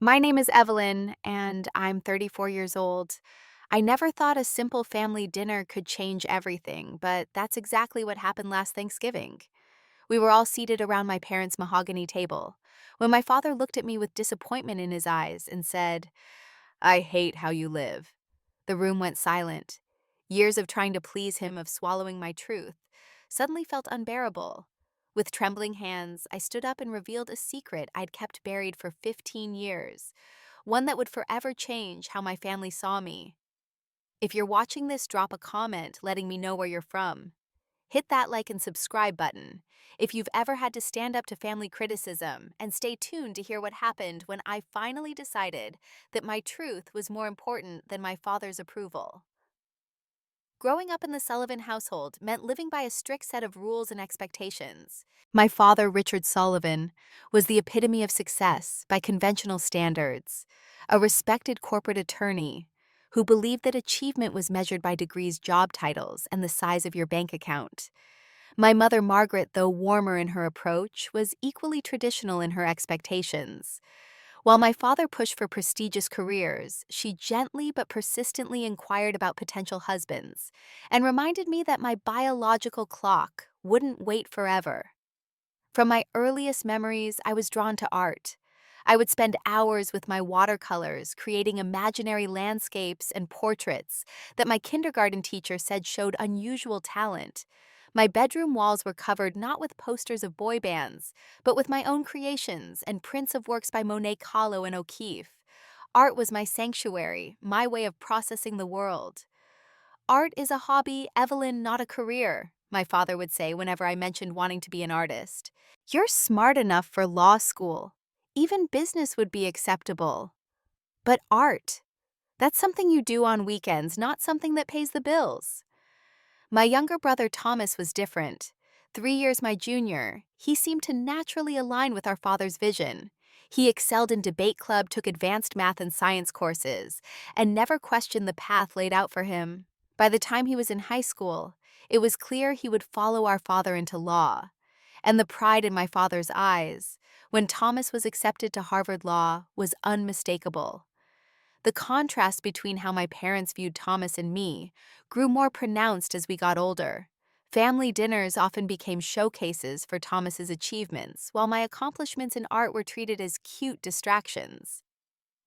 My name is Evelyn, and I'm 34 years old. I never thought a simple family dinner could change everything, but that's exactly what happened last Thanksgiving. We were all seated around my parents' mahogany table when my father looked at me with disappointment in his eyes and said, "I hate how you live." The room went silent. Years of trying to please him, of swallowing my truth, suddenly felt unbearable. With trembling hands, I stood up and revealed a secret I'd kept buried for 15 years, one that would forever change how my family saw me. If you're watching this, drop a comment letting me know where you're from. Hit that like and subscribe button if you've ever had to stand up to family criticism, and stay tuned to hear what happened when I finally decided that my truth was more important than my father's approval. Growing up in the Sullivan household meant living by a strict set of rules and expectations. My father, Richard Sullivan, was the epitome of success by conventional standards, a respected corporate attorney who believed that achievement was measured by degrees, job titles, and the size of your bank account. My mother, Margaret, though warmer in her approach, was equally traditional in her expectations. While my father pushed for prestigious careers, she gently but persistently inquired about potential husbands and reminded me that my biological clock wouldn't wait forever. From my earliest memories, I was drawn to art. I would spend hours with my watercolors creating imaginary landscapes and portraits that my kindergarten teacher said showed unusual talent. My bedroom walls were covered not with posters of boy bands, but with my own creations and prints of works by Monet, Kahlo, and O'Keeffe. Art was my sanctuary, my way of processing the world. "Art is a hobby, Evelyn, not a career," my father would say whenever I mentioned wanting to be an artist. "You're smart enough for law school. Even business would be acceptable. But art, that's something you do on weekends, not something that pays the bills." My younger brother Thomas was different. 3 years my junior, he seemed to naturally align with our father's vision. He excelled in debate club, took advanced math and science courses, and never questioned the path laid out for him. By the time he was in high school, it was clear he would follow our father into law. And the pride in my father's eyes, when Thomas was accepted to Harvard Law, was unmistakable. The contrast between how my parents viewed Thomas and me grew more pronounced as we got older. Family dinners often became showcases for Thomas's achievements, while my accomplishments in art were treated as cute distractions.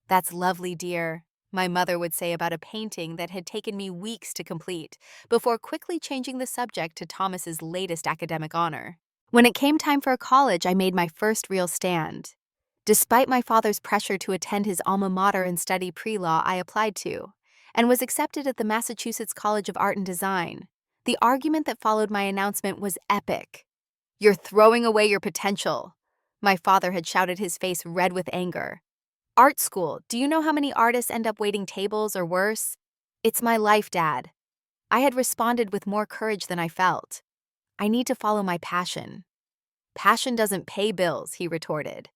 "That's lovely, dear," my mother would say about a painting that had taken me weeks to complete, before quickly changing the subject to Thomas's latest academic honor. When it came time for college, I made my first real stand. Despite my father's pressure to attend his alma mater and study pre-law, I applied to, and was accepted at the Massachusetts College of Art and Design. The argument that followed my announcement was epic. "You're throwing away your potential," my father had shouted, his face red with anger. "Art school, do you know how many artists end up waiting tables or worse?" "It's my life, Dad." I had responded with more courage than I felt. "I need to follow my passion." "Passion doesn't pay bills," he retorted.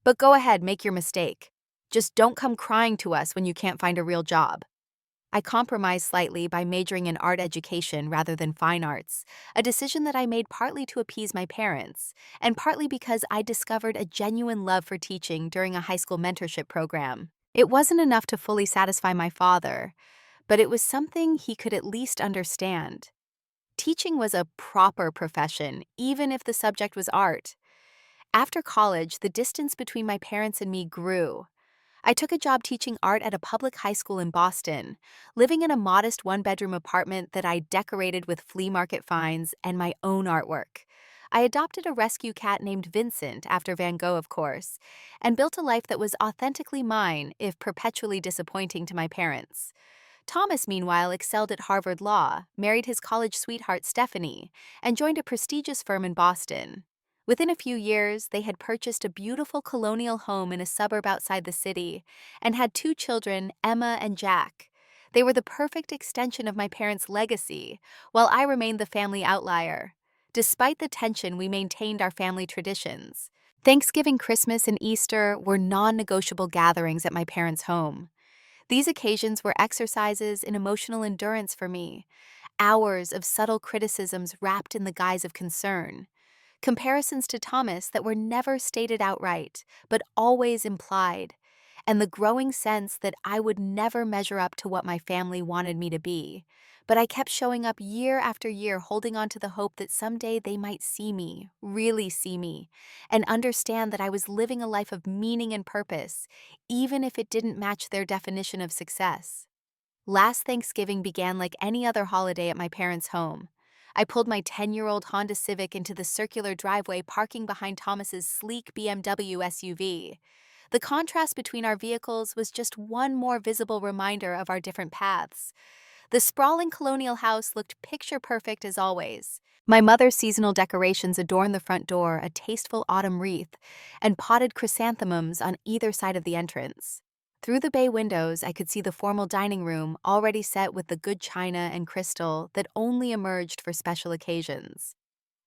"But go ahead, make your mistake. Just don't come crying to us when you can't find a real job." I compromised slightly by majoring in art education rather than fine arts, a decision that I made partly to appease my parents, and partly because I discovered a genuine love for teaching during a high school mentorship program. It wasn't enough to fully satisfy my father, but it was something he could at least understand. Teaching was a proper profession, even if the subject was art. After college, the distance between my parents and me grew. I took a job teaching art at a public high school in Boston, living in a modest one-bedroom apartment that I decorated with flea market finds and my own artwork. I adopted a rescue cat named Vincent, after Van Gogh, of course, and built a life that was authentically mine, if perpetually disappointing to my parents. Thomas, meanwhile, excelled at Harvard Law, married his college sweetheart Stephanie, and joined a prestigious firm in Boston. Within a few years, they had purchased a beautiful colonial home in a suburb outside the city and had 2 children, Emma and Jack. They were the perfect extension of my parents' legacy, while I remained the family outlier. Despite the tension, we maintained our family traditions. Thanksgiving, Christmas, and Easter were non-negotiable gatherings at my parents' home. These occasions were exercises in emotional endurance for me, hours of subtle criticisms wrapped in the guise of concern. Comparisons to Thomas that were never stated outright, but always implied. and the growing sense that I would never measure up to what my family wanted me to be. But I kept showing up year after year, holding on to the hope that someday they might see me, really see me, and understand that I was living a life of meaning and purpose, even if it didn't match their definition of success. Last Thanksgiving began like any other holiday at my parents' home. I pulled my 10-year-old Honda Civic into the circular driveway parking behind Thomas's sleek BMW SUV. The contrast between our vehicles was just one more visible reminder of our different paths. The sprawling colonial house looked picture-perfect as always. My mother's seasonal decorations adorned the front door, a tasteful autumn wreath, and potted chrysanthemums on either side of the entrance. Through the bay windows, I could see the formal dining room, already set with the good china and crystal that only emerged for special occasions.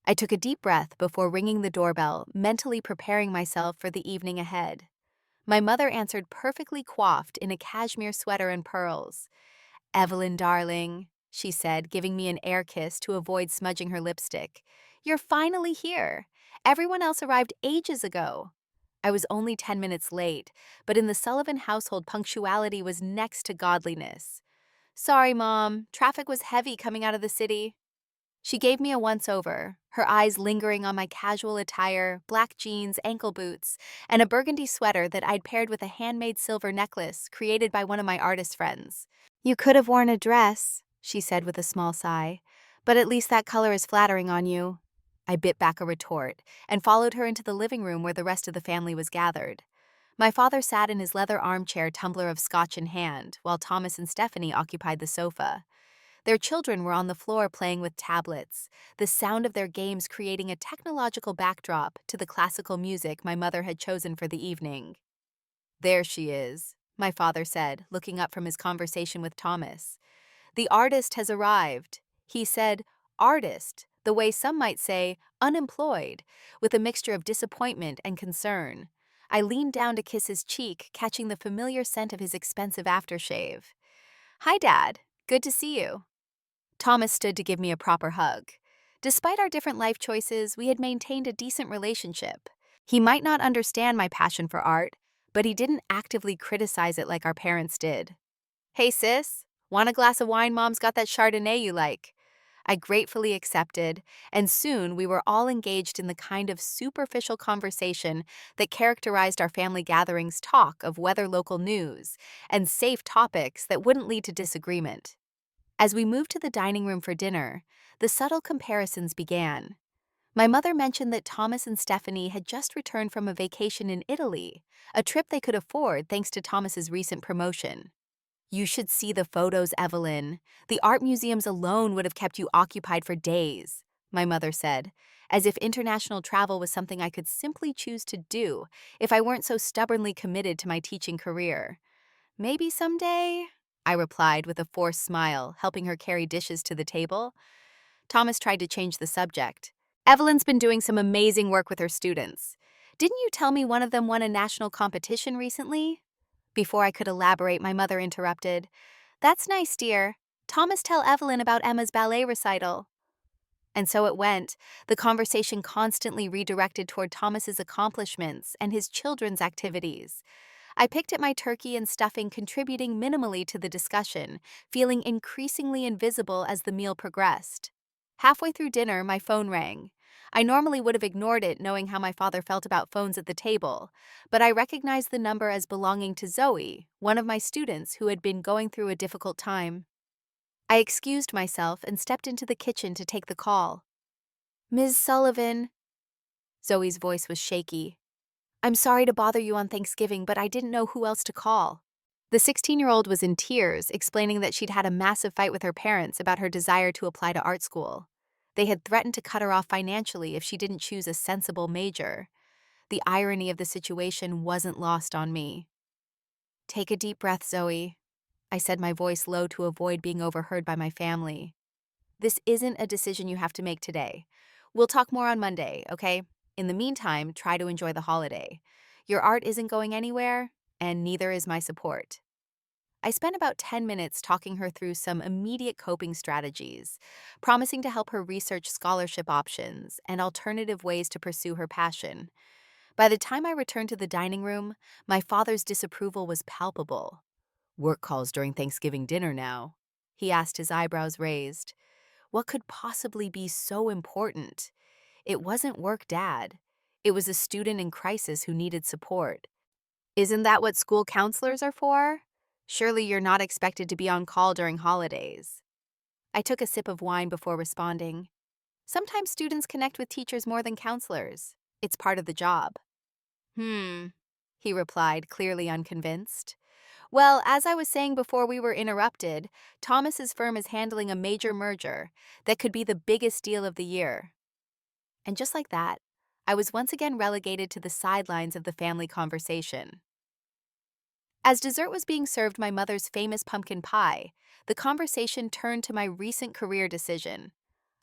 I took a deep breath before ringing the doorbell, mentally preparing myself for the evening ahead. My mother answered perfectly coiffed in a cashmere sweater and pearls. "Evelyn, darling," she said, giving me an air kiss to avoid smudging her lipstick. "You're finally here. Everyone else arrived ages ago." I was only 10 minutes late, but in the Sullivan household, punctuality was next to godliness. "Sorry, Mom. Traffic was heavy coming out of the city." She gave me a once-over, her eyes lingering on my casual attire, black jeans, ankle boots, and a burgundy sweater that I'd paired with a handmade silver necklace created by one of my artist friends. "You could have worn a dress," she said with a small sigh, "but at least that color is flattering on you." I bit back a retort and followed her into the living room where the rest of the family was gathered. My father sat in his leather armchair, tumbler of scotch in hand, while Thomas and Stephanie occupied the sofa. Their children were on the floor playing with tablets, the sound of their games creating a technological backdrop to the classical music my mother had chosen for the evening. "There she is," my father said, looking up from his conversation with Thomas. "The artist has arrived." He said, "artist," the way some might say, unemployed, with a mixture of disappointment and concern. I leaned down to kiss his cheek, catching the familiar scent of his expensive aftershave. "Hi, Dad. Good to see you." Thomas stood to give me a proper hug. Despite our different life choices, we had maintained a decent relationship. He might not understand my passion for art, but he didn't actively criticize it like our parents did. "Hey, sis, want a glass of wine? Mom's got that Chardonnay you like." I gratefully accepted, and soon we were all engaged in the kind of superficial conversation that characterized our family gatherings, talk of weather, local news, and safe topics that wouldn't lead to disagreement. As we moved to the dining room for dinner, the subtle comparisons began. My mother mentioned that Thomas and Stephanie had just returned from a vacation in Italy, a trip they could afford thanks to Thomas's recent promotion. "You should see the photos, Evelyn. The art museums alone would have kept you occupied for days," my mother said, as if international travel was something I could simply choose to do if I weren't so stubbornly committed to my teaching career. "Maybe someday," I replied with a forced smile, helping her carry dishes to the table. Thomas tried to change the subject. "Evelyn's been doing some amazing work with her students. Didn't you tell me one of them won a national competition recently?" Before I could elaborate, my mother interrupted. "That's nice, dear. Thomas, tell Evelyn about Emma's ballet recital." And so it went, the conversation constantly redirected toward Thomas's accomplishments and his children's activities. I picked at my turkey and stuffing, contributing minimally to the discussion, feeling increasingly invisible as the meal progressed. Halfway through dinner, my phone rang. I normally would have ignored it, knowing how my father felt about phones at the table, but I recognized the number as belonging to Zoe, one of my students who had been going through a difficult time. I excused myself and stepped into the kitchen to take the call. "Ms. Sullivan," Zoe's voice was shaky. "I'm sorry to bother you on Thanksgiving, but I didn't know who else to call." The 16-year-old was in tears, explaining that she'd had a massive fight with her parents about her desire to apply to art school. They had threatened to cut her off financially if she didn't choose a sensible major. The irony of the situation wasn't lost on me. "Take a deep breath, Zoe," I said, my voice low to avoid being overheard by my family. "This isn't a decision you have to make today. We'll talk more on Monday, okay? In the meantime, try to enjoy the holiday. Your art isn't going anywhere, and neither is my support." I spent about 10 minutes talking her through some immediate coping strategies, promising to help her research scholarship options and alternative ways to pursue her passion. By the time I returned to the dining room, my father's disapproval was palpable. Work calls during Thanksgiving dinner now. He asked, his eyebrows raised. What could possibly be so important? It wasn't work, Dad. It was a student in crisis who needed support. Isn't that what school counselors are for? Surely you're not expected to be on call during holidays. I took a sip of wine before responding. Sometimes students connect with teachers more than counselors. It's part of the job. Hmm, he replied, clearly unconvinced. Well, as I was saying before we were interrupted, Thomas's firm is handling a major merger that could be the biggest deal of the year. And just like that, I was once again relegated to the sidelines of the family conversation. As dessert was being served my mother's famous pumpkin pie, the conversation turned to my recent career decision.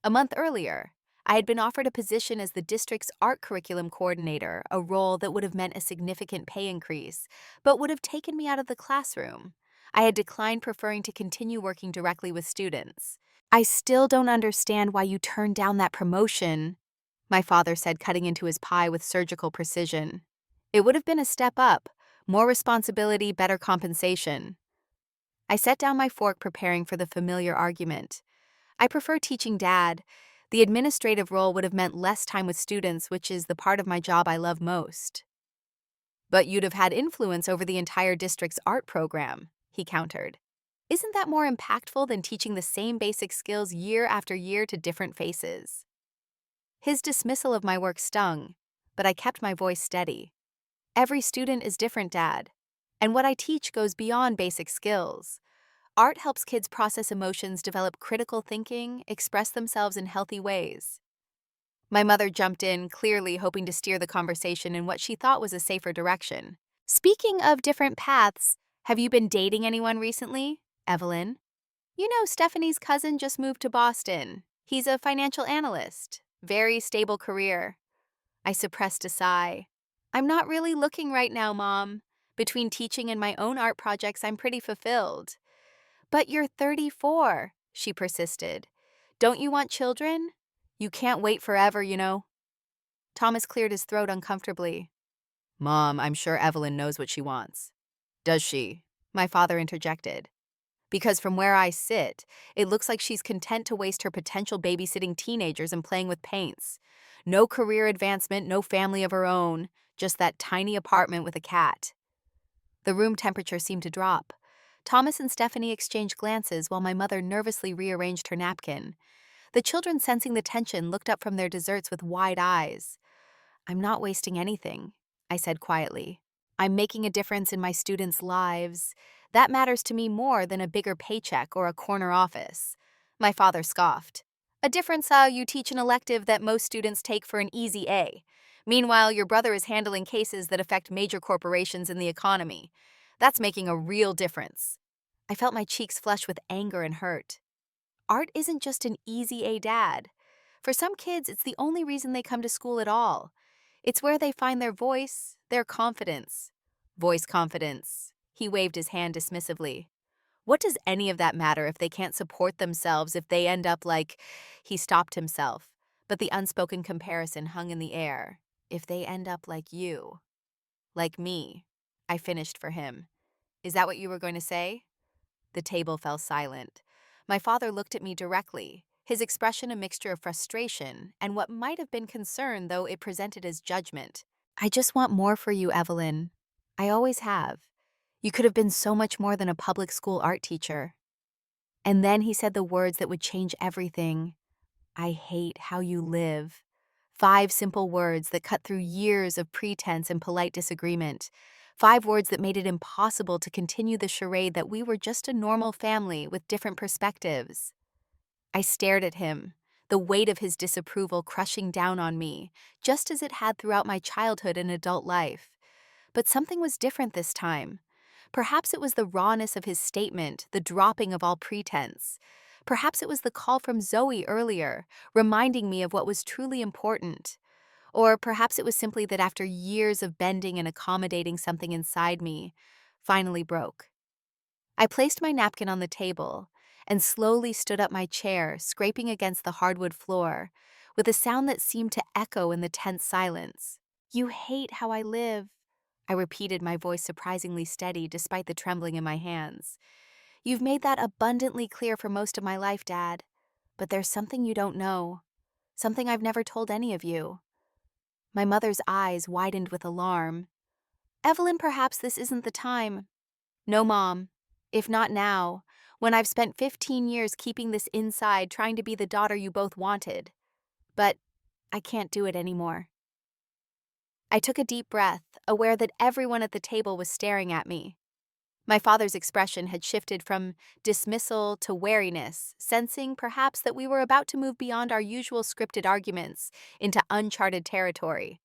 A month earlier, I had been offered a position as the district's art curriculum coordinator, a role that would have meant a significant pay increase, but would have taken me out of the classroom. I had declined, preferring to continue working directly with students. I still don't understand why you turned down that promotion, my father said, cutting into his pie with surgical precision. It would have been a step up, more responsibility, better compensation. I set down my fork, preparing for the familiar argument. I prefer teaching, Dad. The administrative role would have meant less time with students, which is the part of my job I love most. But you'd have had influence over the entire district's art program, he countered. Isn't that more impactful than teaching the same basic skills year after year to different faces? His dismissal of my work stung, but I kept my voice steady. Every student is different, Dad, and what I teach goes beyond basic skills. Art helps kids process emotions, develop critical thinking, express themselves in healthy ways. My mother jumped in, clearly hoping to steer the conversation in what she thought was a safer direction. Speaking of different paths, have you been dating anyone recently, Evelyn? You know, Stephanie's cousin just moved to Boston. He's a financial analyst. Very stable career. I suppressed a sigh. I'm not really looking right now, Mom. Between teaching and my own art projects, I'm pretty fulfilled. But you're 34, she persisted. Don't you want children? You can't wait forever, you know. Thomas cleared his throat uncomfortably. Mom, I'm sure Evelyn knows what she wants. Does she? My father interjected. Because from where I sit, it looks like she's content to waste her potential babysitting teenagers and playing with paints. No career advancement, no family of her own, just that tiny apartment with a cat. The room temperature seemed to drop. Thomas and Stephanie exchanged glances while my mother nervously rearranged her napkin. The children, sensing the tension, looked up from their desserts with wide eyes. I'm not wasting anything, I said quietly. I'm making a difference in my students' lives. That matters to me more than a bigger paycheck or a corner office. My father scoffed. A difference how you teach an elective that most students take for an easy A. Meanwhile, your brother is handling cases that affect major corporations in the economy. That's making a real difference. I felt my cheeks flush with anger and hurt. Art isn't just an easy A, Dad. For some kids, it's the only reason they come to school at all. It's where they find their voice, their confidence. Voice confidence. He waved his hand dismissively. What does any of that matter if they can't support themselves, if they end up like… He stopped himself, but the unspoken comparison hung in the air. If they end up like you. Like me. I finished for him. Is that what you were going to say? The table fell silent. My father looked at me directly, his expression a mixture of frustration and what might have been concern, though it presented as judgment. I just want more for you, Evelyn. I always have. You could have been so much more than a public school art teacher. And then he said the words that would change everything. I hate how you live. 5 simple words that cut through years of pretense and polite disagreement. 5 words that made it impossible to continue the charade that we were just a normal family with different perspectives. I stared at him, the weight of his disapproval crushing down on me, just as it had throughout my childhood and adult life. But something was different this time. Perhaps it was the rawness of his statement, the dropping of all pretense. Perhaps it was the call from Zoe earlier, reminding me of what was truly important. Or perhaps it was simply that after years of bending and accommodating, something inside me finally broke. I placed my napkin on the table and slowly stood up my chair, scraping against the hardwood floor, with a sound that seemed to echo in the tense silence. You hate how I live, I repeated, my voice surprisingly steady despite the trembling in my hands. You've made that abundantly clear for most of my life, Dad. But there's something you don't know. Something I've never told any of you. My mother's eyes widened with alarm. Evelyn, perhaps this isn't the time. No, Mom. If not now, when I've spent 15 years keeping this inside, trying to be the daughter you both wanted. But I can't do it anymore. I took a deep breath, aware that everyone at the table was staring at me. My father's expression had shifted from dismissal to wariness, sensing perhaps that we were about to move beyond our usual scripted arguments into uncharted territory.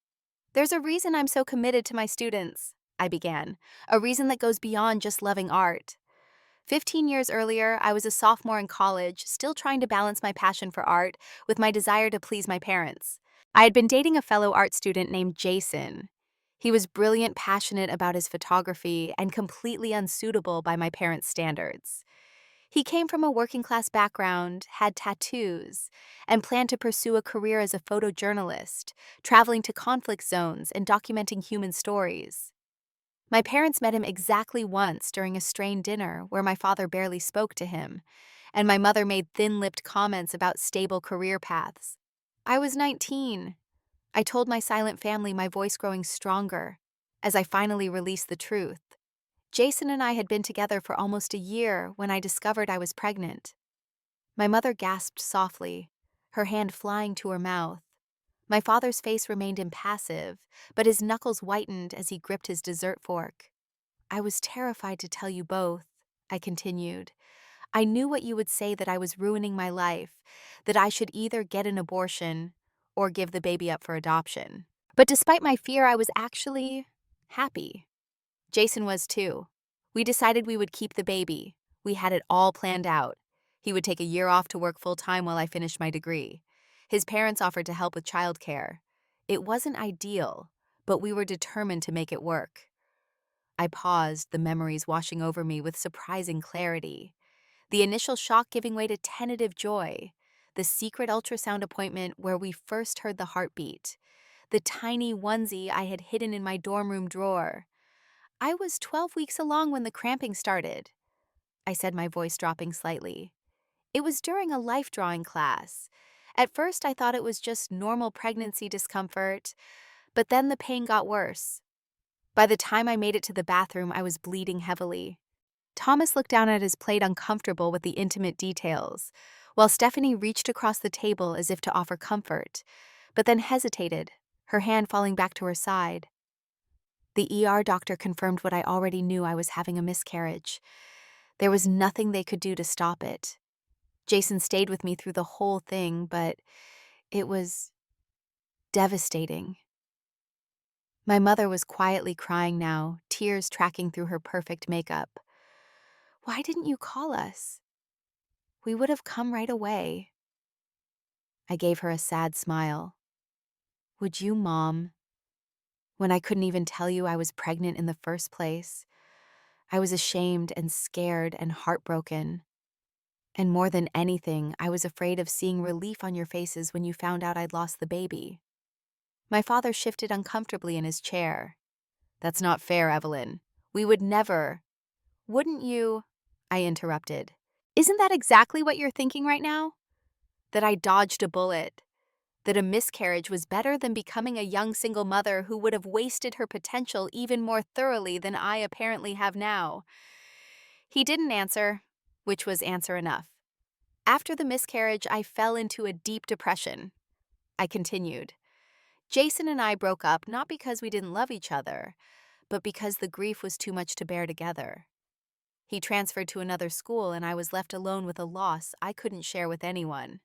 There's a reason I'm so committed to my students, I began, a reason that goes beyond just loving art. 15 years earlier, I was a sophomore in college, still trying to balance my passion for art with my desire to please my parents. I had been dating a fellow art student named Jason. He was brilliant, passionate about his photography, and completely unsuitable by my parents' standards. He came from a working-class background, had tattoos, and planned to pursue a career as a photojournalist, traveling to conflict zones and documenting human stories. My parents met him exactly once during a strained dinner where my father barely spoke to him, and my mother made thin-lipped comments about stable career paths. I was 19. I told my silent family, my voice growing stronger as I finally released the truth. Jason and I had been together for almost a year when I discovered I was pregnant. My mother gasped softly, her hand flying to her mouth. My father's face remained impassive, but his knuckles whitened as he gripped his dessert fork. I was terrified to tell you both, I continued. I knew what you would say, that I was ruining my life, that I should either get an abortion or give the baby up for adoption. But despite my fear, I was actually happy. Jason was too. We decided we would keep the baby. We had it all planned out. He would take a year off to work full-time while I finished my degree. His parents offered to help with childcare. It wasn't ideal, but we were determined to make it work. I paused, the memories washing over me with surprising clarity. The initial shock giving way to tentative joy. The secret ultrasound appointment where we first heard the heartbeat. The tiny onesie I had hidden in my dorm room drawer. I was 12 weeks along when the cramping started, I said, my voice dropping slightly. It was during a life drawing class. At first, I thought it was just normal pregnancy discomfort, but then the pain got worse. By the time I made it to the bathroom, I was bleeding heavily. Thomas looked down at his plate, uncomfortable with the intimate details, while Stephanie reached across the table as if to offer comfort, but then hesitated, her hand falling back to her side. The ER doctor confirmed what I already knew: I was having a miscarriage. There was nothing they could do to stop it. Jason stayed with me through the whole thing, but it was devastating. My mother was quietly crying now, tears tracking through her perfect makeup. Why didn't you call us? We would have come right away. I gave her a sad smile. Would you, Mom? When I couldn't even tell you I was pregnant in the first place, I was ashamed and scared and heartbroken. And more than anything, I was afraid of seeing relief on your faces when you found out I'd lost the baby. My father shifted uncomfortably in his chair. That's not fair, Evelyn. We would never. Wouldn't you? I interrupted. Isn't that exactly what you're thinking right now? That I dodged a bullet. That a miscarriage was better than becoming a young single mother who would have wasted her potential even more thoroughly than I apparently have now. He didn't answer, which was answer enough. After the miscarriage, I fell into a deep depression. I continued. Jason and I broke up not because we didn't love each other, but because the grief was too much to bear together. He transferred to another school, and I was left alone with a loss I couldn't share with anyone.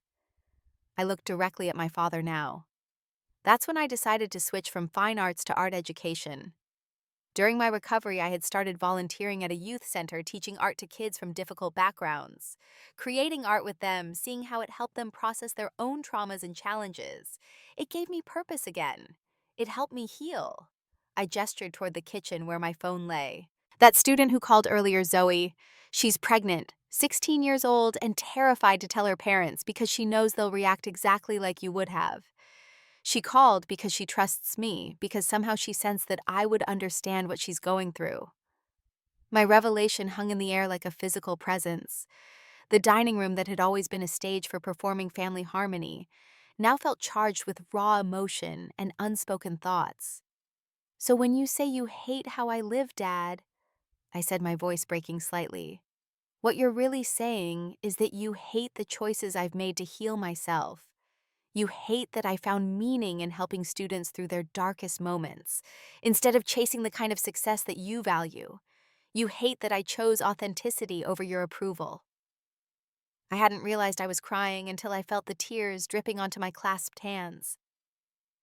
I looked directly at my father now. That's when I decided to switch from fine arts to art education. During my recovery, I had started volunteering at a youth center, teaching art to kids from difficult backgrounds, creating art with them, seeing how it helped them process their own traumas and challenges. It gave me purpose again. It helped me heal. I gestured toward the kitchen where my phone lay. That student who called earlier, Zoe, she's pregnant, 16 years old, and terrified to tell her parents because she knows they'll react exactly like you would have. She called because she trusts me, because somehow she sensed that I would understand what she's going through. My revelation hung in the air like a physical presence. The dining room that had always been a stage for performing family harmony now felt charged with raw emotion and unspoken thoughts. "So when you say you hate how I live, Dad," I said, my voice breaking slightly, "what you're really saying is that you hate the choices I've made to heal myself. You hate that I found meaning in helping students through their darkest moments, instead of chasing the kind of success that you value. You hate that I chose authenticity over your approval." I hadn't realized I was crying until I felt the tears dripping onto my clasped hands.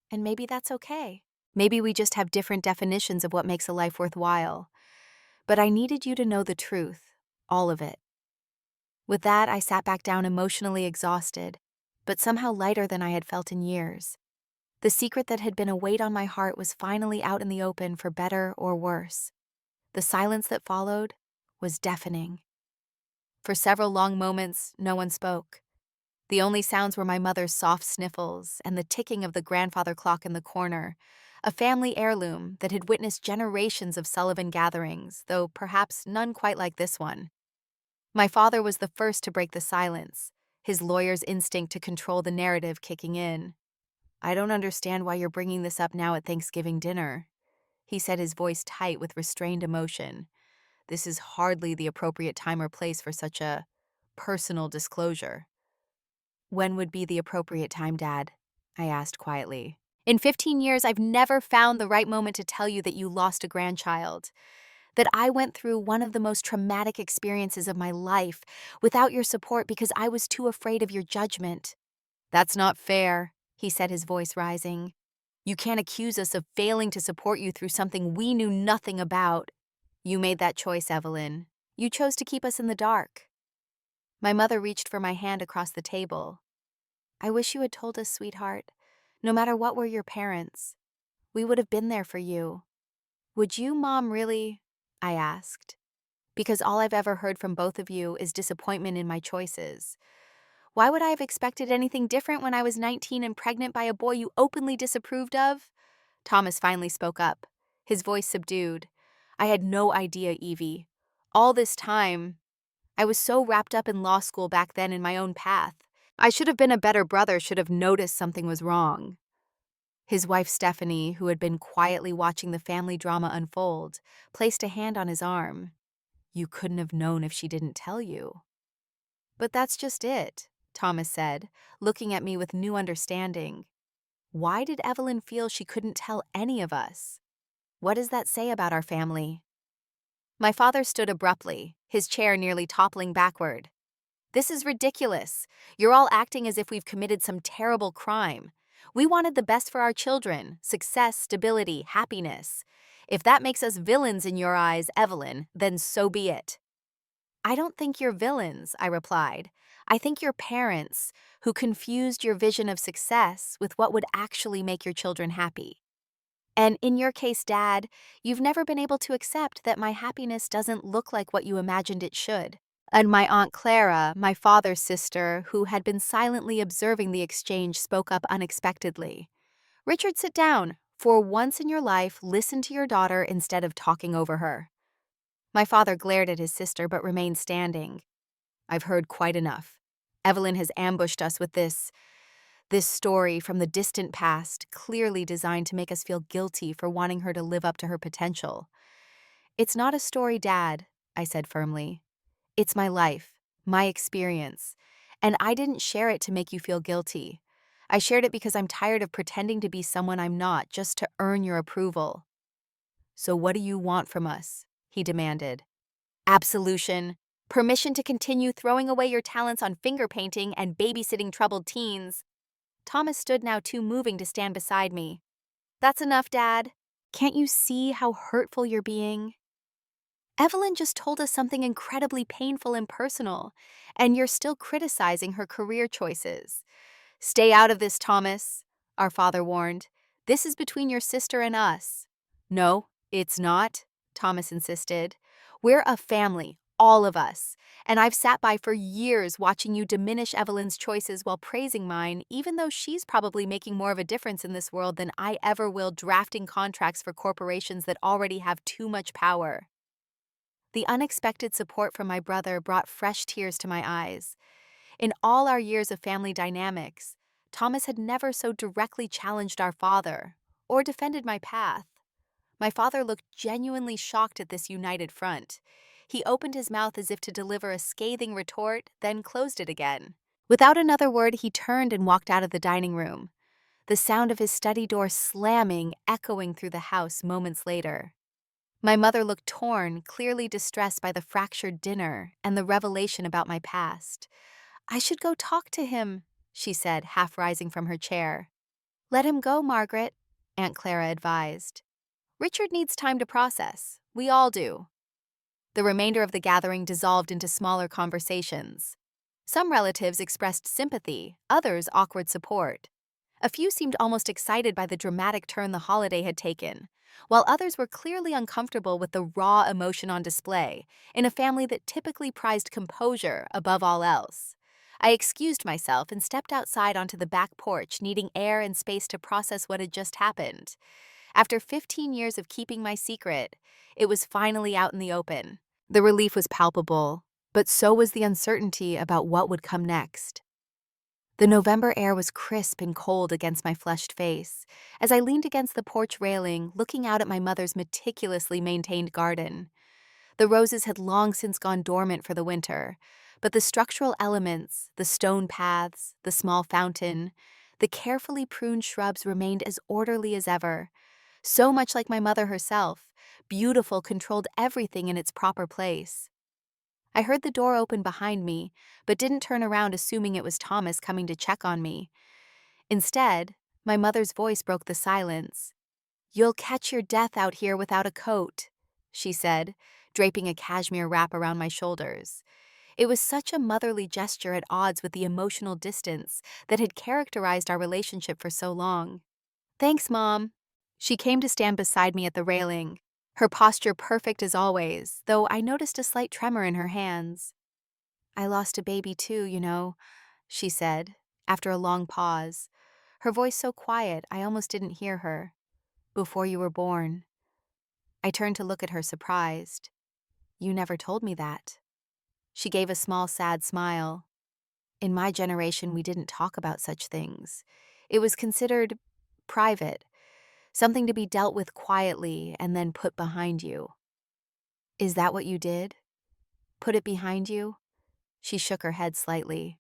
And maybe that's okay. Maybe we just have different definitions of what makes a life worthwhile. But I needed you to know the truth, all of it. With that, I sat back down emotionally exhausted, but somehow lighter than I had felt in years. The secret that had been a weight on my heart was finally out in the open for better or worse. The silence that followed was deafening. For several long moments, no one spoke. The only sounds were my mother's soft sniffles and the ticking of the grandfather clock in the corner, a family heirloom that had witnessed generations of Sullivan gatherings, though perhaps none quite like this one. My father was the first to break the silence, his lawyer's instinct to control the narrative kicking in. "I don't understand why you're bringing this up now at Thanksgiving dinner," he said, his voice tight with restrained emotion. "This is hardly the appropriate time or place for such a personal disclosure." "When would be the appropriate time, Dad?" I asked quietly. "In 15 years, I've never found the right moment to tell you that you lost a grandchild, that I went through one of the most traumatic experiences of my life without your support because I was too afraid of your judgment." "That's not fair," he said, his voice rising. "You can't accuse us of failing to support you through something we knew nothing about. You made that choice, Evelyn. You chose to keep us in the dark." My mother reached for my hand across the table. "I wish you had told us, sweetheart. No matter what were your parents, we would have been there for you." "Would you, Mom, really?" I asked. "Because all I've ever heard from both of you is disappointment in my choices. Why would I have expected anything different when I was 19 and pregnant by a boy you openly disapproved of?" Thomas finally spoke up, his voice subdued. "I had no idea, Evie. All this time, I was so wrapped up in law school back then in my own path. I should have been a better brother, should have noticed something was wrong." His wife, Stephanie, who had been quietly watching the family drama unfold, placed a hand on his arm. "You couldn't have known if she didn't tell you." "But that's just it," Thomas said, looking at me with new understanding. "Why did Evelyn feel she couldn't tell any of us? What does that say about our family?" My father stood abruptly, his chair nearly toppling backward. "This is ridiculous. You're all acting as if we've committed some terrible crime. We wanted the best for our children, success, stability, happiness. If that makes us villains in your eyes, Evelyn, then so be it." "I don't think you're villains," I replied. "I think you're parents who confused your vision of success with what would actually make your children happy. And in your case, Dad, you've never been able to accept that my happiness doesn't look like what you imagined it should." And my Aunt Clara, my father's sister, who had been silently observing the exchange, spoke up unexpectedly. "Richard, sit down. For once in your life, listen to your daughter instead of talking over her." My father glared at his sister but remained standing. "I've heard quite enough. Evelyn has ambushed us with this story from the distant past, clearly designed to make us feel guilty for wanting her to live up to her potential." "It's not a story, Dad," I said firmly. "It's my life, my experience, and I didn't share it to make you feel guilty. I shared it because I'm tired of pretending to be someone I'm not just to earn your approval." "So what do you want from us?" he demanded. "Absolution. Permission to continue throwing away your talents on finger painting and babysitting troubled teens." Thomas stood now too moving to stand beside me. "That's enough, Dad. Can't you see how hurtful you're being? Evelyn just told us something incredibly painful and personal, and you're still criticizing her career choices." "Stay out of this, Thomas," our father warned. "This is between your sister and us." "No, it's not," Thomas insisted. "We're a family, all of us. And I've sat by for years watching you diminish Evelyn's choices while praising mine, even though she's probably making more of a difference in this world than I ever will drafting contracts for corporations that already have too much power. The unexpected support from my brother brought fresh tears to my eyes. In all our years of family dynamics, Thomas had never so directly challenged our father or defended my path. My father looked genuinely shocked at this united front. He opened his mouth as if to deliver a scathing retort, then closed it again. Without another word, he turned and walked out of the dining room, the sound of his study door slamming echoing through the house moments later. My mother looked torn, clearly distressed by the fractured dinner and the revelation about my past. "I should go talk to him," she said, half rising from her chair. "Let him go, Margaret," Aunt Clara advised. "Richard needs time to process. We all do." The remainder of the gathering dissolved into smaller conversations. Some relatives expressed sympathy, others awkward support. A few seemed almost excited by the dramatic turn the holiday had taken, while others were clearly uncomfortable with the raw emotion on display in a family that typically prized composure above all else. I excused myself and stepped outside onto the back porch, needing air and space to process what had just happened. After 15 years of keeping my secret, it was finally out in the open. The relief was palpable, but so was the uncertainty about what would come next. The November air was crisp and cold against my flushed face as I leaned against the porch railing, looking out at my mother's meticulously maintained garden. The roses had long since gone dormant for the winter, but the structural elements, the stone paths, the small fountain, the carefully pruned shrubs remained as orderly as ever. So much like my mother herself, beautiful controlled everything in its proper place. I heard the door open behind me, but didn't turn around assuming it was Thomas coming to check on me. Instead, my mother's voice broke the silence. "You'll catch your death out here without a coat," she said, draping a cashmere wrap around my shoulders. It was such a motherly gesture at odds with the emotional distance that had characterized our relationship for so long. "Thanks, Mom." She came to stand beside me at the railing, her posture perfect as always, though I noticed a slight tremor in her hands. "I lost a baby too, she said, after a long pause, her voice so quiet I almost didn't hear her. "Before you were born." I turned to look at her surprised. "You never told me that." She gave a small sad smile. "In my generation, we didn't talk about such things. It was considered private, something to be dealt with quietly and then put behind you." "Is that what you did? Put it behind you?" She shook her head slightly.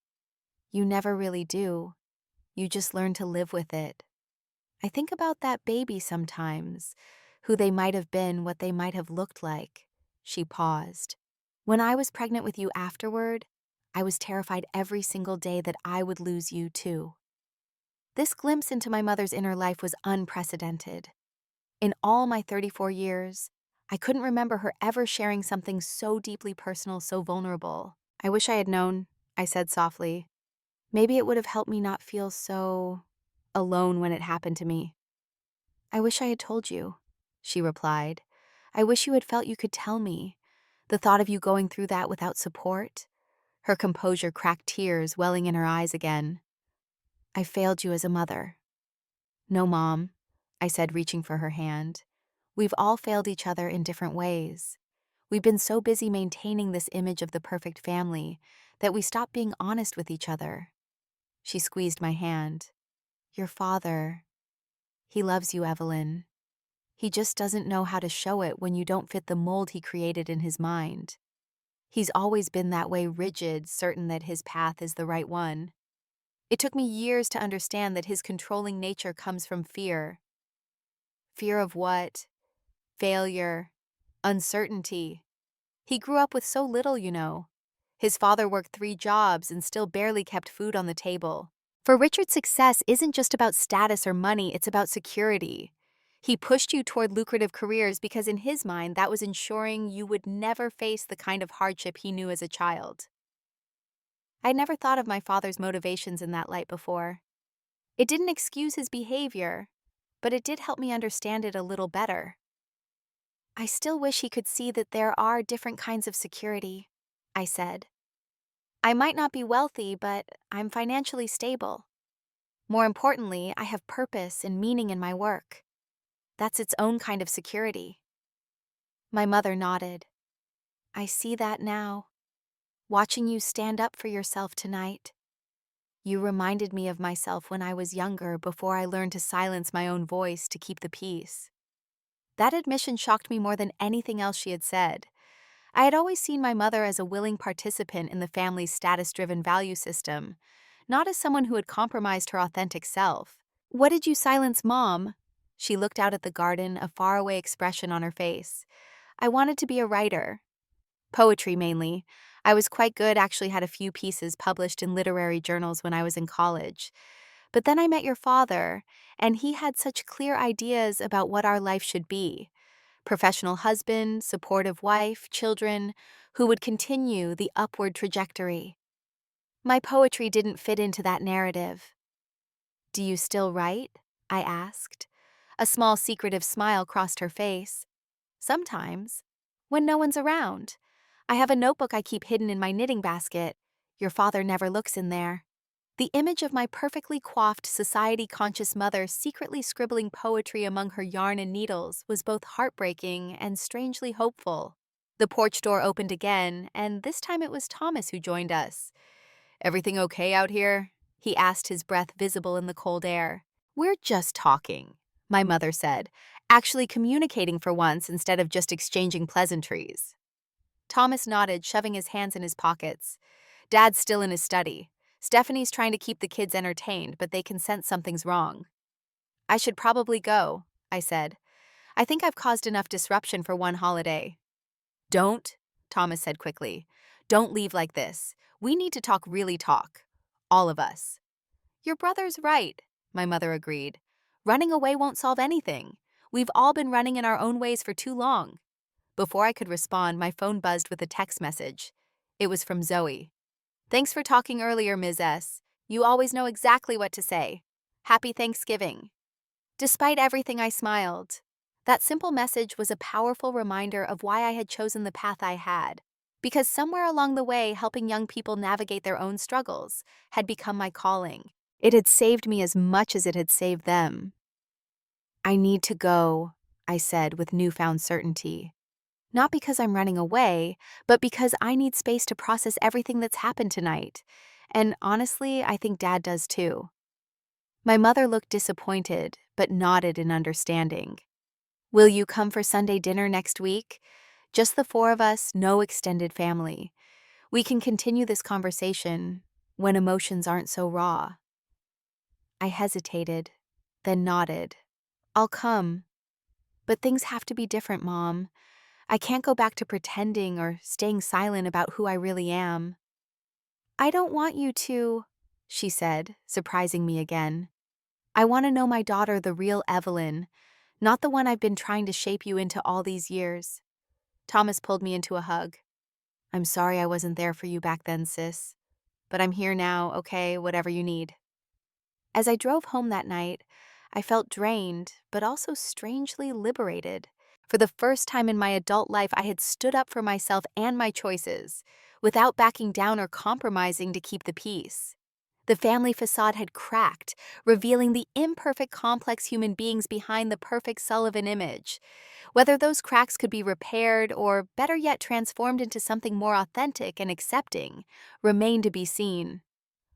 "You never really do. You just learn to live with it. I think about that baby sometimes, who they might have been, what they might have looked like." She paused. "When I was pregnant with you afterward, I was terrified every single day that I would lose you too." This glimpse into my mother's inner life was unprecedented. In all my 34 years, I couldn't remember her ever sharing something so deeply personal, so vulnerable. "I wish I had known," I said softly. "Maybe it would have helped me not feel so alone when it happened to me." "I wish I had told you," she replied. "I wish you had felt you could tell me. The thought of you going through that without support." Her composure cracked tears welling in her eyes again. "I failed you as a mother." "No, Mom," I said, reaching for her hand. "We've all failed each other in different ways. We've been so busy maintaining this image of the perfect family that we stopped being honest with each other." She squeezed my hand. "Your father, he loves you, Evelyn. He just doesn't know how to show it when you don't fit the mold he created in his mind. He's always been that way, rigid, certain that his path is the right one. It took me years to understand that his controlling nature comes from fear." "Fear of what?" "Failure. Uncertainty. He grew up with so little. His father worked 3 jobs and still barely kept food on the table. For Richard, success isn't just about status or money, it's about security. He pushed you toward lucrative careers because in his mind that was ensuring you would never face the kind of hardship he knew as a child." I'd never thought of my father's motivations in that light before. It didn't excuse his behavior, but it did help me understand it a little better. I still wish he could see that there are different kinds of security, I said. I might not be wealthy, but I'm financially stable. More importantly, I have purpose and meaning in my work. That's its own kind of security. My mother nodded. I see that now. Watching you stand up for yourself tonight. You reminded me of myself when I was younger before I learned to silence my own voice to keep the peace. That admission shocked me more than anything else she had said. I had always seen my mother as a willing participant in the family's status-driven value system, not as someone who had compromised her authentic self. What did you silence, Mom? She looked out at the garden, a faraway expression on her face. I wanted to be a writer. Poetry, mainly. I was quite good, actually had a few pieces published in literary journals when I was in college. But then I met your father, and he had such clear ideas about what our life should be. Professional husband, supportive wife, children, who would continue the upward trajectory. My poetry didn't fit into that narrative. Do you still write? I asked. A small secretive smile crossed her face. Sometimes, when no one's around. I have a notebook I keep hidden in my knitting basket. Your father never looks in there. The image of my perfectly coiffed, society-conscious mother secretly scribbling poetry among her yarn and needles was both heartbreaking and strangely hopeful. The porch door opened again, and this time it was Thomas who joined us. "Everything okay out here?" he asked, his breath visible in the cold air. "We're just talking," my mother said, actually communicating for once instead of just exchanging pleasantries. Thomas nodded, shoving his hands in his pockets. Dad's still in his study. Stephanie's trying to keep the kids entertained, but they can sense something's wrong. I should probably go, I said. I think I've caused enough disruption for one holiday. Don't, Thomas said quickly. Don't leave like this. We need to really talk. All of us. Your brother's right, my mother agreed. Running away won't solve anything. We've all been running in our own ways for too long. Before I could respond, my phone buzzed with a text message. It was from Zoe. Thanks for talking earlier, Ms. S. You always know exactly what to say. Happy Thanksgiving. Despite everything, I smiled. That simple message was a powerful reminder of why I had chosen the path I had. Because somewhere along the way, helping young people navigate their own struggles had become my calling. It had saved me as much as it had saved them. I need to go, I said with newfound certainty. Not because I'm running away, but because I need space to process everything that's happened tonight. And honestly, I think Dad does too. My mother looked disappointed, but nodded in understanding. Will you come for Sunday dinner next week? Just the four of us, no extended family. We can continue this conversation when emotions aren't so raw. I hesitated, then nodded. I'll come. But things have to be different, Mom. I can't go back to pretending or staying silent about who I really am. I don't want you to, she said, surprising me again. I want to know my daughter, the real Evelyn, not the one I've been trying to shape you into all these years. Thomas pulled me into a hug. I'm sorry I wasn't there for you back then, sis. But I'm here now, okay, whatever you need. As I drove home that night, I felt drained, but also strangely liberated. For the first time in my adult life, I had stood up for myself and my choices, without backing down or compromising to keep the peace. The family facade had cracked, revealing the imperfect, complex human beings behind the perfect Sullivan image. Whether those cracks could be repaired or, better yet, transformed into something more authentic and accepting, remained to be seen.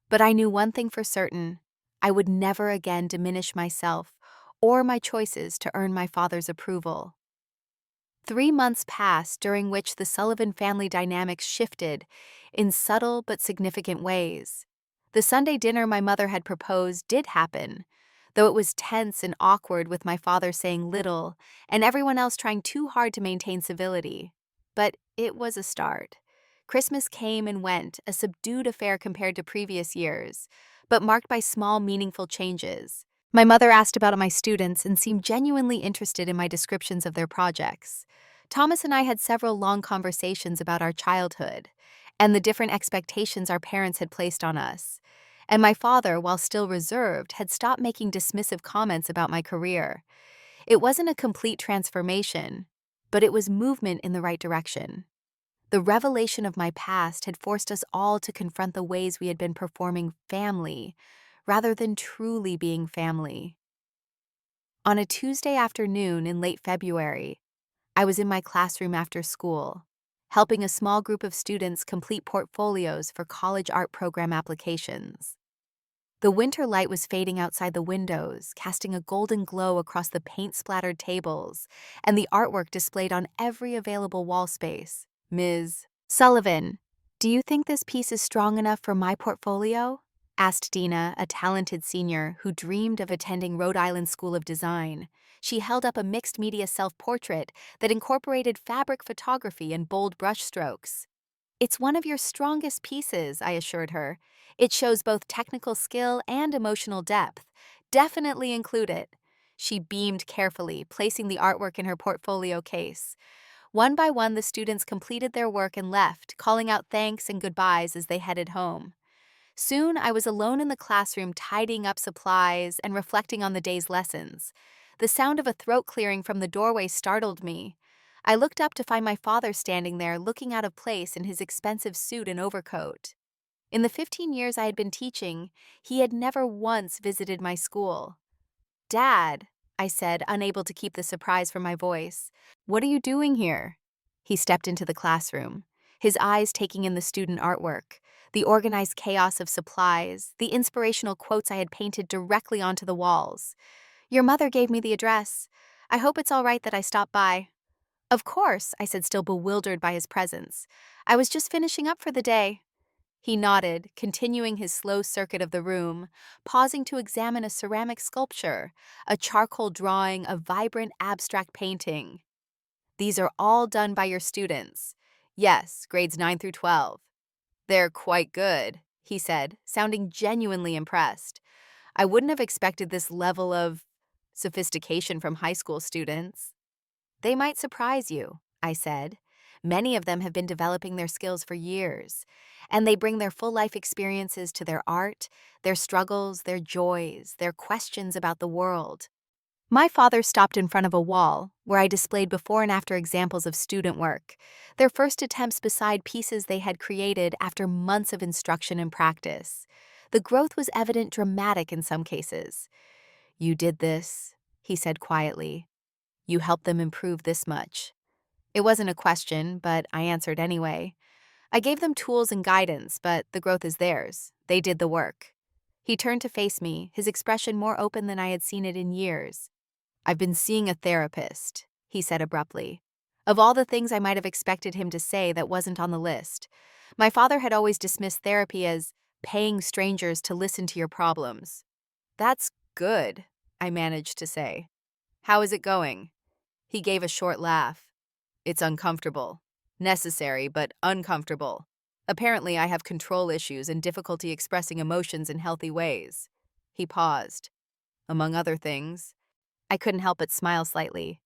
But I knew one thing for certain. I would never again diminish myself or my choices to earn my father's approval. 3 months passed during which the Sullivan family dynamics shifted in subtle but significant ways. The Sunday dinner my mother had proposed did happen, though it was tense and awkward with my father saying little and everyone else trying too hard to maintain civility. But it was a start. Christmas came and went, a subdued affair compared to previous years, but marked by small, meaningful changes. My mother asked about my students and seemed genuinely interested in my descriptions of their projects. Thomas and I had several long conversations about our childhood and the different expectations our parents had placed on us. And my father, while still reserved, had stopped making dismissive comments about my career. It wasn't a complete transformation, but it was movement in the right direction. The revelation of my past had forced us all to confront the ways we had been performing family rather than truly being family. On a Tuesday afternoon in late February, I was in my classroom after school, helping a small group of students complete portfolios for college art program applications. The winter light was fading outside the windows, casting a golden glow across the paint-splattered tables and the artwork displayed on every available wall space. Ms. Sullivan, do you think this piece is strong enough for my portfolio? Asked Dina, a talented senior who dreamed of attending Rhode Island School of Design. She held up a mixed-media self-portrait that incorporated fabric photography and bold brushstrokes. It's one of your strongest pieces, I assured her. It shows both technical skill and emotional depth. Definitely include it. She beamed carefully, placing the artwork in her portfolio case. One by one, the students completed their work and left, calling out thanks and goodbyes as they headed home. Soon, I was alone in the classroom tidying up supplies and reflecting on the day's lessons. The sound of a throat clearing from the doorway startled me. I looked up to find my father standing there looking out of place in his expensive suit and overcoat. In the 15 years I had been teaching, he had never once visited my school. "Dad," I said, unable to keep the surprise from my voice. "What are you doing here?" He stepped into the classroom, his eyes taking in the student artwork, the organized chaos of supplies, the inspirational quotes I had painted directly onto the walls. "Your mother gave me the address. I hope it's all right that I stopped by." "Of course," I said, still bewildered by his presence. "I was just finishing up for the day." He nodded, continuing his slow circuit of the room, pausing to examine a ceramic sculpture, a charcoal drawing, a vibrant abstract painting. "These are all done by your students." "Yes, grades 9 through 12. "They're quite good," he said, sounding genuinely impressed. "I wouldn't have expected this level of sophistication from high school students." "They might surprise you," I said. "Many of them have been developing their skills for years, and they bring their full life experiences to their art, their struggles, their joys, their questions about the world." My father stopped in front of a wall where I displayed before and after examples of student work, their first attempts beside pieces they had created after months of instruction and practice. The growth was evident, dramatic in some cases. "You did this," he said quietly. "You helped them improve this much." It wasn't a question, but I answered anyway. "I gave them tools and guidance, but the growth is theirs. They did the work." He turned to face me, his expression more open than I had seen it in years. "I've been seeing a therapist," he said abruptly. Of all the things I might have expected him to say, that wasn't on the list. My father had always dismissed therapy as paying strangers to listen to your problems. "That's good," I managed to say. "How is it going?" He gave a short laugh. "It's uncomfortable. Necessary, but uncomfortable. Apparently, I have control issues and difficulty expressing emotions in healthy ways." He paused. "Among other things." I couldn't help but smile slightly.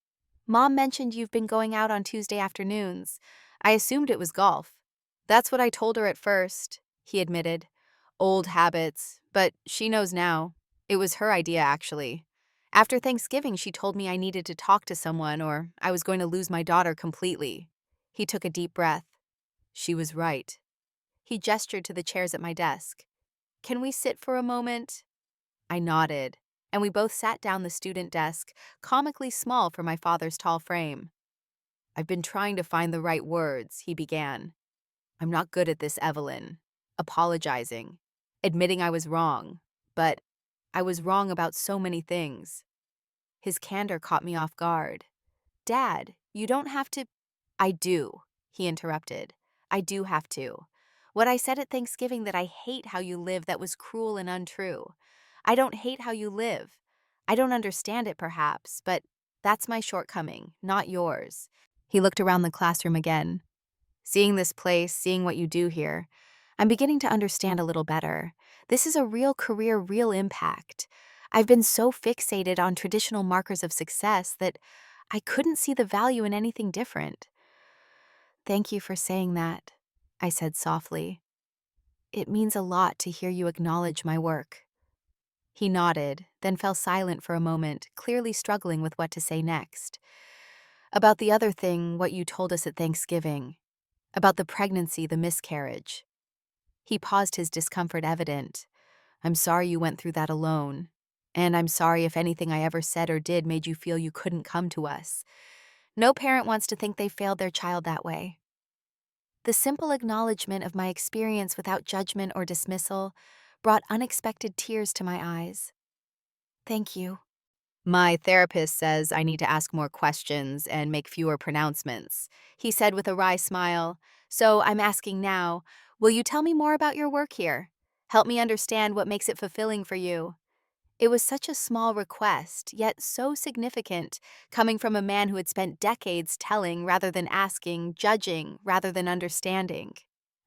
"Mom mentioned you've been going out on Tuesday afternoons. I assumed it was golf." "That's what I told her at first," he admitted. "Old habits, but she knows now. It was her idea, actually. After Thanksgiving, she told me I needed to talk to someone or I was going to lose my daughter completely." He took a deep breath. "She was right." He gestured to the chairs at my desk. "Can we sit for a moment?" I nodded, and we both sat down the student desk, comically small for my father's tall frame. "I've been trying to find the right words," he began. "I'm not good at this, Evelyn. Apologizing. Admitting I was wrong. But I was wrong about so many things." His candor caught me off guard. "Dad, you don't have to—" "I do," he interrupted. "I do have to. What I said at Thanksgiving, that I hate how you live, that was cruel and untrue. I don't hate how you live. I don't understand it, perhaps, but that's my shortcoming, not yours." He looked around the classroom again. "Seeing this place, seeing what you do here, I'm beginning to understand a little better. This is a real career, real impact. I've been so fixated on traditional markers of success that I couldn't see the value in anything different." "Thank you for saying that," I said softly. "It means a lot to hear you acknowledge my work." He nodded, then fell silent for a moment, clearly struggling with what to say next. About the other thing, what you told us at Thanksgiving. About the pregnancy, the miscarriage. He paused, his discomfort evident. I'm sorry you went through that alone. And I'm sorry if anything I ever said or did made you feel you couldn't come to us. No parent wants to think they failed their child that way. The simple acknowledgement of my experience without judgment or dismissal brought unexpected tears to my eyes. Thank you. My therapist says I need to ask more questions and make fewer pronouncements, he said with a wry smile. So I'm asking now, will you tell me more about your work here? Help me understand what makes it fulfilling for you. It was such a small request, yet so significant, coming from a man who had spent decades telling rather than asking, judging rather than understanding.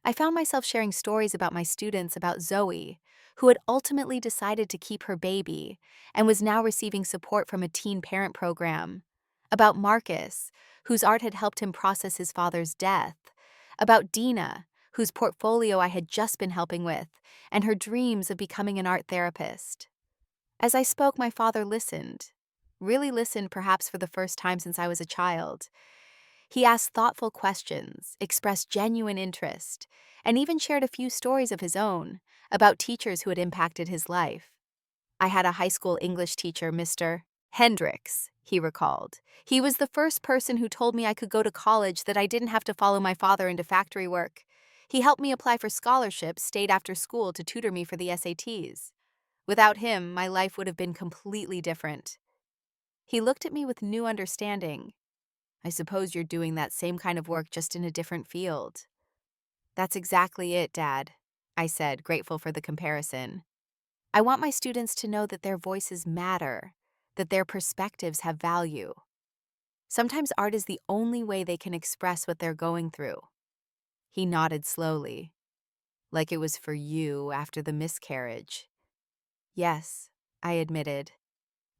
I found myself sharing stories about my students, about Zoe, who had ultimately decided to keep her baby and was now receiving support from a teen parent program, about Marcus, whose art had helped him process his father's death, about Dina, whose portfolio I had just been helping with, and her dreams of becoming an art therapist. As I spoke, my father listened, really listened perhaps for the first time since I was a child. He asked thoughtful questions, expressed genuine interest, and even shared a few stories of his own about teachers who had impacted his life. I had a high school English teacher, Mr. Hendricks, he recalled. He was the first person who told me I could go to college, that I didn't have to follow my father into factory work. He helped me apply for scholarships, stayed after school to tutor me for the SATs. Without him, my life would have been completely different. He looked at me with new understanding. I suppose you're doing that same kind of work, just in a different field. That's exactly it, Dad, I said, grateful for the comparison. I want my students to know that their voices matter, that their perspectives have value. Sometimes art is the only way they can express what they're going through. He nodded slowly, like it was for you after the miscarriage. Yes, I admitted.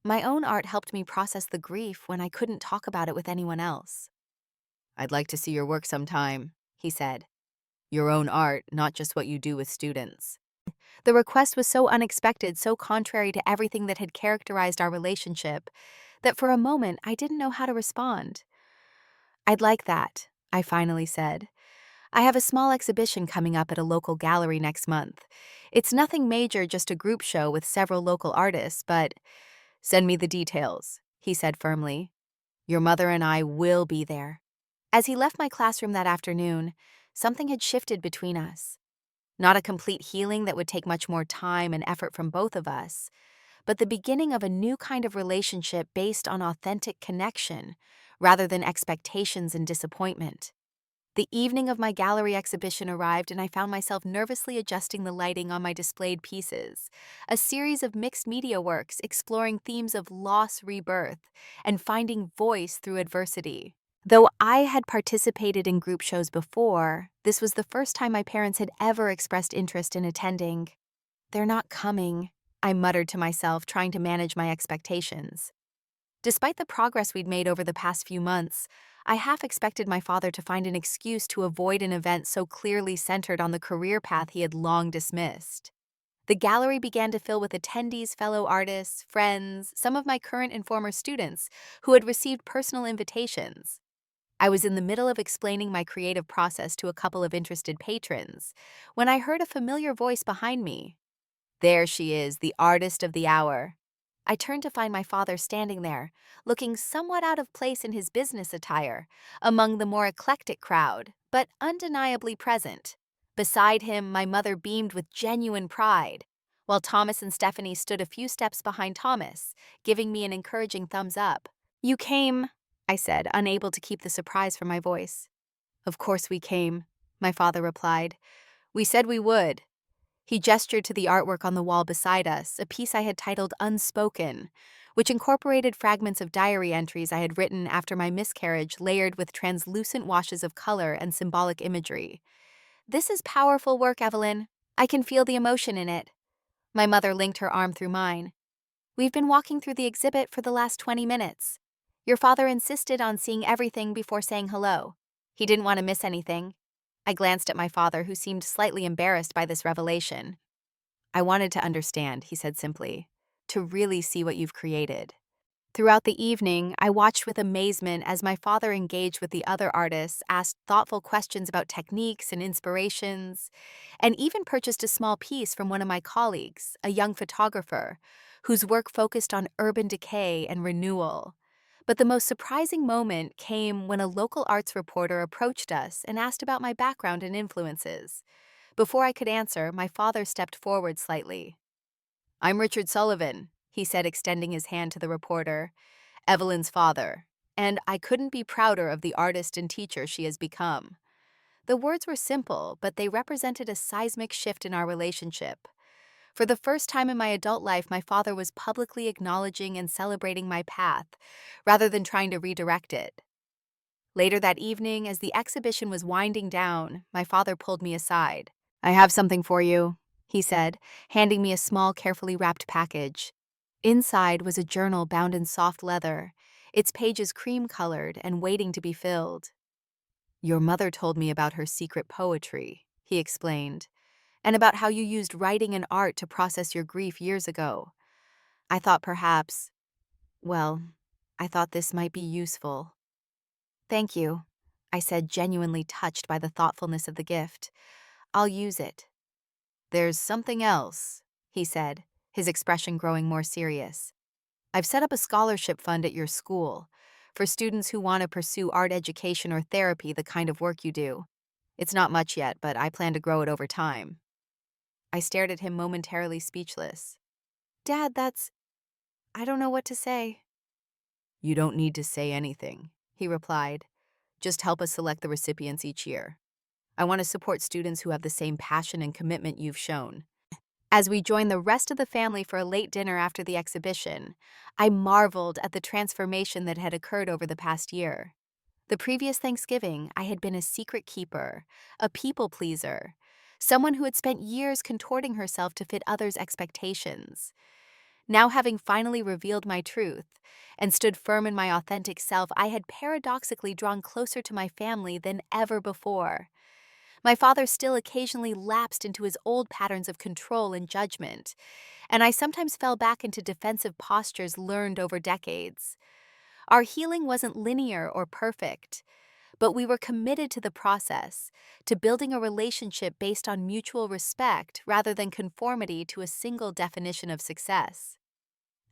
My own art helped me process the grief when I couldn't talk about it with anyone else. I'd like to see your work sometime, he said. Your own art, not just what you do with students. The request was so unexpected, so contrary to everything that had characterized our relationship, that for a moment I didn't know how to respond. I'd like that, I finally said. I have a small exhibition coming up at a local gallery next month. It's nothing major, just a group show with several local artists, but send me the details, he said firmly. Your mother and I will be there. As he left my classroom that afternoon, something had shifted between us. Not a complete healing that would take much more time and effort from both of us, but the beginning of a new kind of relationship based on authentic connection rather than expectations and disappointment. The evening of my gallery exhibition arrived, and I found myself nervously adjusting the lighting on my displayed pieces, a series of mixed media works exploring themes of loss, rebirth, and finding voice through adversity. Though I had participated in group shows before, this was the first time my parents had ever expressed interest in attending. They're not coming, I muttered to myself, trying to manage my expectations. Despite the progress we'd made over the past few months, I half expected my father to find an excuse to avoid an event so clearly centered on the career path he had long dismissed. The gallery began to fill with attendees, fellow artists, friends, some of my current and former students who had received personal invitations. I was in the middle of explaining my creative process to a couple of interested patrons when I heard a familiar voice behind me. There she is, the artist of the hour. I turned to find my father standing there, looking somewhat out of place in his business attire, among the more eclectic crowd, but undeniably present. Beside him, my mother beamed with genuine pride, while Thomas and Stephanie stood a few steps behind Thomas, giving me an encouraging thumbs up. You came, I said, unable to keep the surprise from my voice. Of course we came, my father replied. We said we would. He gestured to the artwork on the wall beside us, a piece I had titled Unspoken, which incorporated fragments of diary entries I had written after my miscarriage, layered with translucent washes of color and symbolic imagery. This is powerful work, Evelyn. I can feel the emotion in it. My mother linked her arm through mine. We've been walking through the exhibit for the last 20 minutes. Your father insisted on seeing everything before saying hello. He didn't want to miss anything. I glanced at my father, who seemed slightly embarrassed by this revelation. I wanted to understand, he said simply, to really see what you've created. Throughout the evening, I watched with amazement as my father engaged with the other artists, asked thoughtful questions about techniques and inspirations, and even purchased a small piece from one of my colleagues, a young photographer, whose work focused on urban decay and renewal. But the most surprising moment came when a local arts reporter approached us and asked about my background and influences. Before I could answer, my father stepped forward slightly. "I'm Richard Sullivan," he said, extending his hand to the reporter, "Evelyn's father, and I couldn't be prouder of the artist and teacher she has become." The words were simple, but they represented a seismic shift in our relationship. For the first time in my adult life, my father was publicly acknowledging and celebrating my path, rather than trying to redirect it. Later that evening, as the exhibition was winding down, my father pulled me aside. "I have something for you," he said, handing me a small, carefully wrapped package. Inside was a journal bound in soft leather, its pages cream-colored and waiting to be filled. "Your mother told me about her secret poetry," he explained, "and about how you used writing and art to process your grief years ago. I thought perhaps, well, I thought this might be useful." "Thank you," I said, genuinely touched by the thoughtfulness of the gift. "I'll use it." "There's something else," he said, his expression growing more serious. "I've set up a scholarship fund at your school for students who want to pursue art education or therapy, the kind of work you do. It's not much yet, but I plan to grow it over time." I stared at him, momentarily speechless. "Dad, I don't know what to say." "You don't need to say anything," he replied. "Just help us select the recipients each year. I want to support students who have the same passion and commitment you've shown." As we joined the rest of the family for a late dinner after the exhibition, I marveled at the transformation that had occurred over the past year. The previous Thanksgiving, I had been a secret keeper, a people pleaser, someone who had spent years contorting herself to fit others' expectations. Now, having finally revealed my truth and stood firm in my authentic self, I had paradoxically drawn closer to my family than ever before. My father still occasionally lapsed into his old patterns of control and judgment, and I sometimes fell back into defensive postures learned over decades. Our healing wasn't linear or perfect, but we were committed to the process, to building a relationship based on mutual respect rather than conformity to a single definition of success.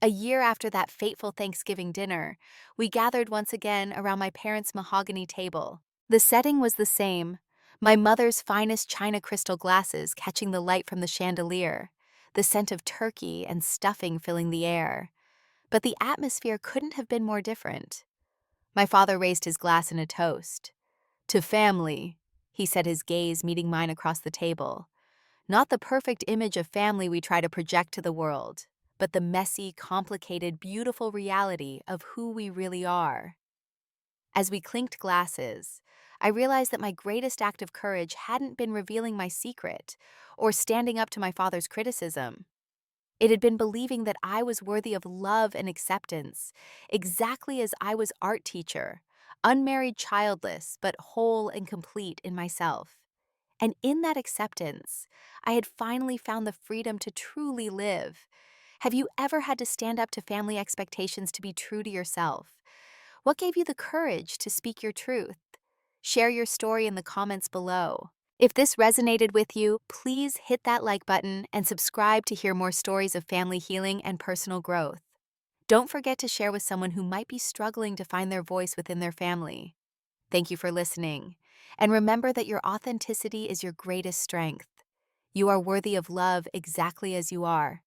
A year after that fateful Thanksgiving dinner, we gathered once again around my parents' mahogany table. The setting was the same, my mother's finest china crystal glasses catching the light from the chandelier, the scent of turkey and stuffing filling the air. But the atmosphere couldn't have been more different. My father raised his glass in a toast. "To family," he said, his gaze meeting mine across the table. "Not the perfect image of family we try to project to the world, but the messy, complicated, beautiful reality of who we really are." As we clinked glasses, I realized that my greatest act of courage hadn't been revealing my secret or standing up to my father's criticism. It had been believing that I was worthy of love and acceptance, exactly as I was art teacher, unmarried, childless, but whole and complete in myself. And in that acceptance, I had finally found the freedom to truly live. Have you ever had to stand up to family expectations to be true to yourself? What gave you the courage to speak your truth? Share your story in the comments below. If this resonated with you, please hit that like button and subscribe to hear more stories of family healing and personal growth. Don't forget to share with someone who might be struggling to find their voice within their family. Thank you for listening. And remember that your authenticity is your greatest strength. You are worthy of love exactly as you are.